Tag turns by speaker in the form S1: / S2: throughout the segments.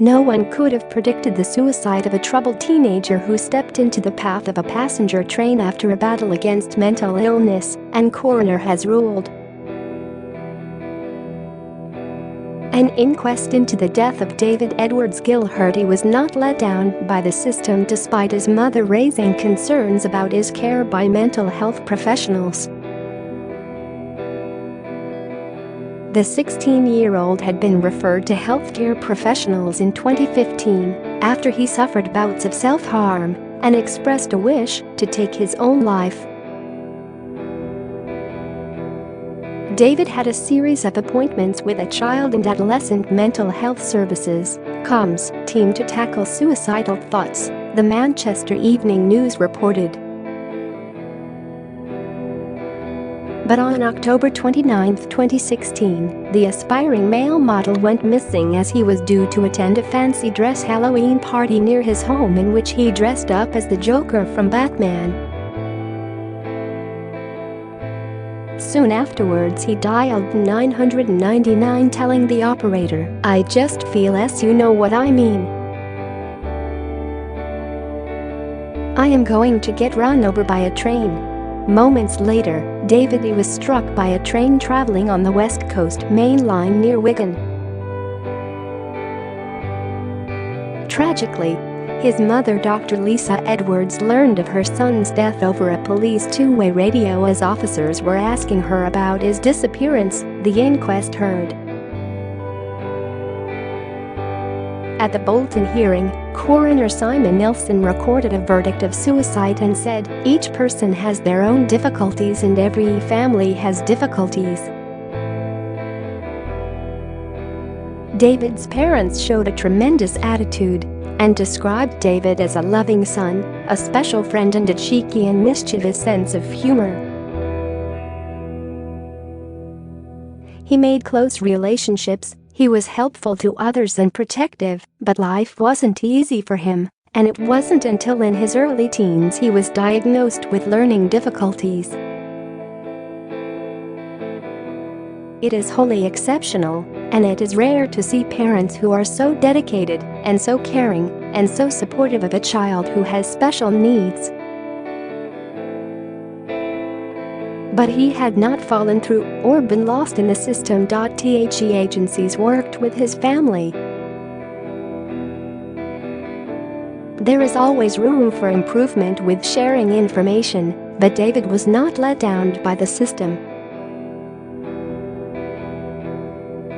S1: No one could have predicted the suicide of a troubled teenager who stepped into the path of a passenger train after a battle against mental illness, and coroner has ruled. An inquest into the death of David Edwards-Gill heard he was not let down by the system despite his mother raising concerns about his care by mental health professionals. The 16-year-old had been referred to healthcare professionals in 2015 after he suffered bouts of self-harm and expressed a wish to take his own life. David had a series of appointments with a child and adolescent mental health services (CAHMS) team to tackle suicidal thoughts, the Manchester Evening News reported. But on October 29, 2016, the aspiring male model went missing as he was due to attend a fancy dress Halloween party near his home in which he dressed up as the Joker from Batman. Soon afterwards he dialed 999 telling the operator, "I just feel you know what I mean. I am going to get run over by a train." Moments later, David was struck by a train traveling on the West Coast Mainline near Wigan. Tragically, his mother, Dr. Lisa Edwards, learned of her son's death over a police two-way radio as officers were asking her about his disappearance, the inquest heard. At the Bolton hearing, coroner Simon Nilsson recorded a verdict of suicide and said, "Each person has their own difficulties and every family has difficulties." David's parents showed a tremendous attitude and described David as a loving son, a special friend and a cheeky and mischievous sense of humor. He made close relationships, he was helpful to others and protective, but life wasn't easy for him, and it wasn't until in his early teens he was diagnosed with learning difficulties. It is wholly exceptional, and it is rare to see parents who are so dedicated and so caring and so supportive of a child who has special needs. But he had not fallen through or been lost in the system.The agencies worked with his family. There is always room for improvement with sharing information, but David was not let down by the system.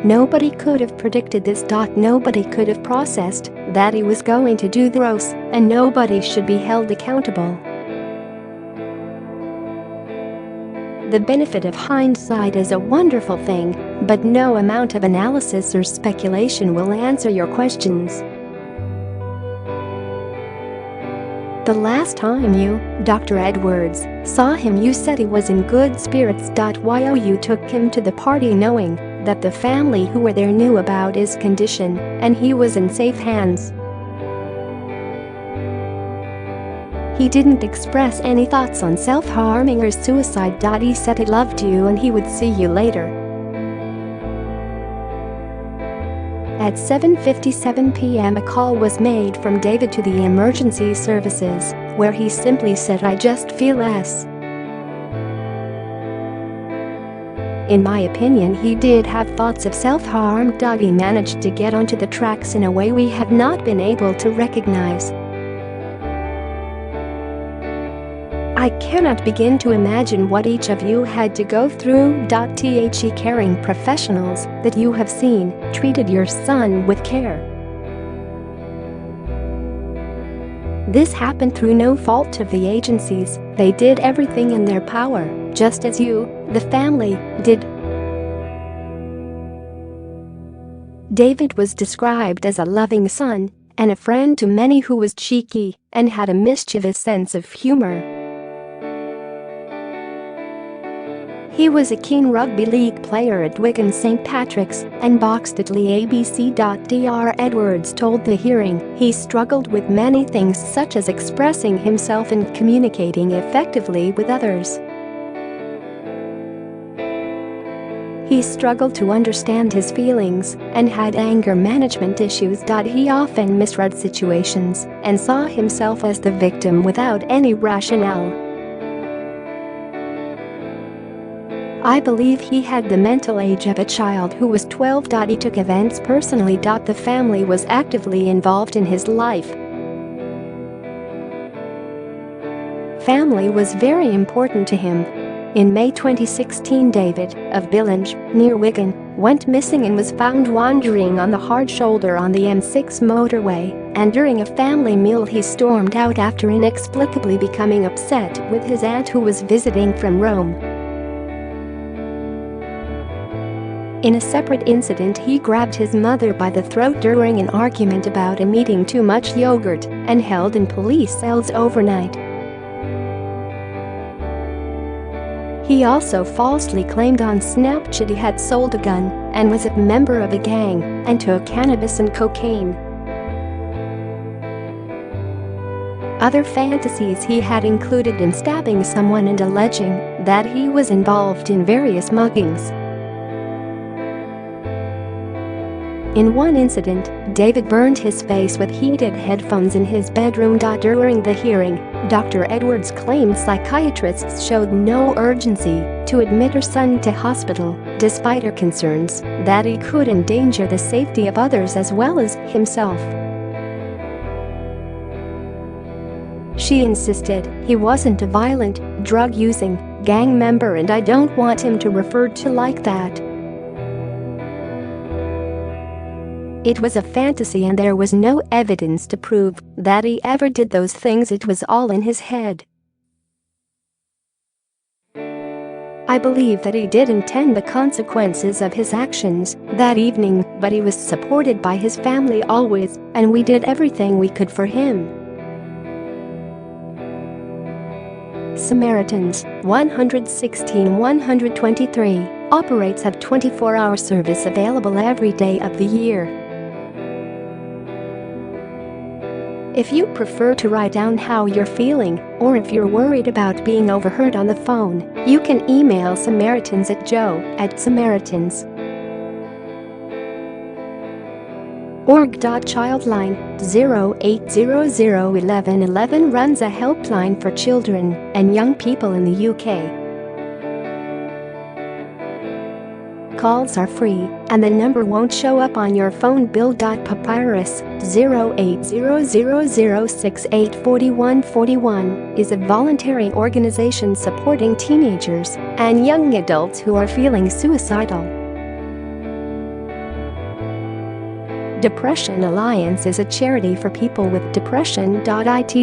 S1: Nobody could have predicted this. Nobody could have processed that he was going to do this, and nobody should be held accountable. The benefit of hindsight is a wonderful thing, but no amount of analysis or speculation will answer your questions. The last time you, Dr. Edwards, saw him, you said he was in good spirits.You. You took him to the party knowing that the family who were there knew about his condition and he was in safe hands. He didn't express any thoughts on self-harming or suicide. He said he loved you and he would see you later. At 7:57 p.m. a call was made from David to the emergency services, where he simply said, "I just feel less." In my opinion, he did have thoughts of self-harm. He managed to get onto the tracks in a way we have not been able to recognize. I cannot begin to imagine what each of you had to go through. The caring professionals that you have seen treated your son with care. This happened through no fault of the agencies. They did everything in their power, just as you, the family, did. David was described as a loving son and a friend to many, who was cheeky and had a mischievous sense of humor. He was a keen rugby league player at Wigan St Patrick's and boxed at ABC.Dr. Edwards told the hearing he struggled with many things, such as expressing himself and communicating effectively with others. He struggled to understand his feelings and had anger management issues. He often misread situations and saw himself as the victim without any rationale. I believe he had the mental age of a child who was 12. He took events personally. The family was actively involved in his life. Family was very important to him. In May 2016, David, of Billinge, near Wigan, went missing and was found wandering on the hard shoulder on the M6 motorway, and during a family meal he stormed out after inexplicably becoming upset with his aunt who was visiting from Rome. In a separate incident, he grabbed his mother by the throat during an argument about him eating too much yogurt and held in police cells overnight. He also falsely claimed on Snapchat he had sold a gun and was a member of a gang and took cannabis and cocaine. Other fantasies he had included in stabbing someone and alleging that he was involved in various muggings. In one incident, David burned his face with heated headphones in his bedroom. During the hearing, Dr. Edwards claimed psychiatrists showed no urgency to admit her son to hospital, despite her concerns that he could endanger the safety of others as well as himself. She insisted he wasn't a violent, drug-using gang member, and I don't want him to refer to like that. It was a fantasy and there was no evidence to prove that he ever did those things. It was all in his head. I believe that he did intend the consequences of his actions that evening, but he was supported by his family always, and we did everything we could for him. Samaritans, 116-123, operates a 24-hour service available every day of the year. If you prefer to write down how you're feeling, or if you're worried about being overheard on the phone, you can email Samaritans at joe@samaritans. Org.Childline 08001111 runs a helpline for children and young people in the UK. Calls are free, and the number won't show up on your phone bill. Papyrus 0800684141 is a voluntary organization supporting teenagers and young adults who are feeling suicidal. Depression Alliance is a charity for people with depression. It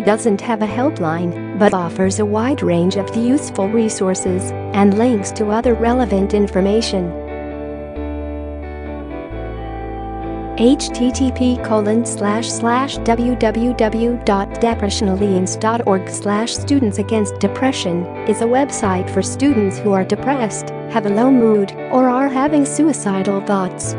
S1: doesn't have a helpline, but offers a wide range of useful resources and links to other relevant information. http://www.depressionalliance.org/students-against-depression is a website for students who are depressed, have a low mood, or are having suicidal thoughts.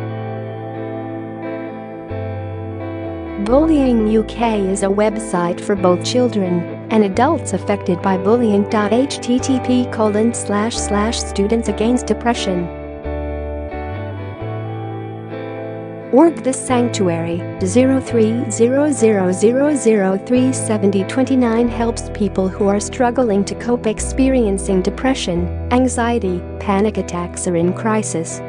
S1: Bullying UK is a website for both children and adults affected by bullying. http://students-against-depression. The Sanctuary 0300037029 helps people who are struggling to cope experiencing depression, anxiety, panic attacks, or in crisis.